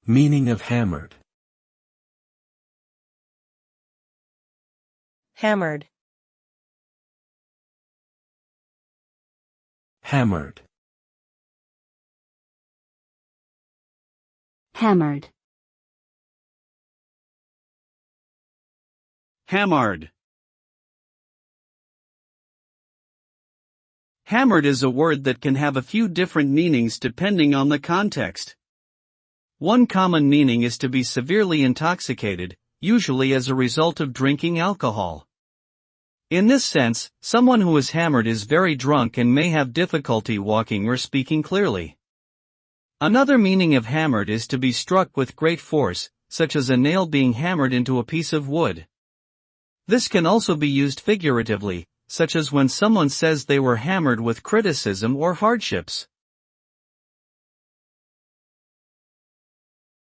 Meaning of hammered. Hammered. Hammered. Hammered. Hammered. Hammered is a word that can have a few different meanings depending on the context. One common meaning is to be severely intoxicated, usually as a result of drinking alcohol. In this sense, someone who is hammered is very drunk and may have difficulty walking or speaking clearly. Another meaning of hammered is to be struck with great force, such as a nail being hammered into a piece of wood. This can also be used figuratively, such as when someone says they were hammered with criticism or hardships.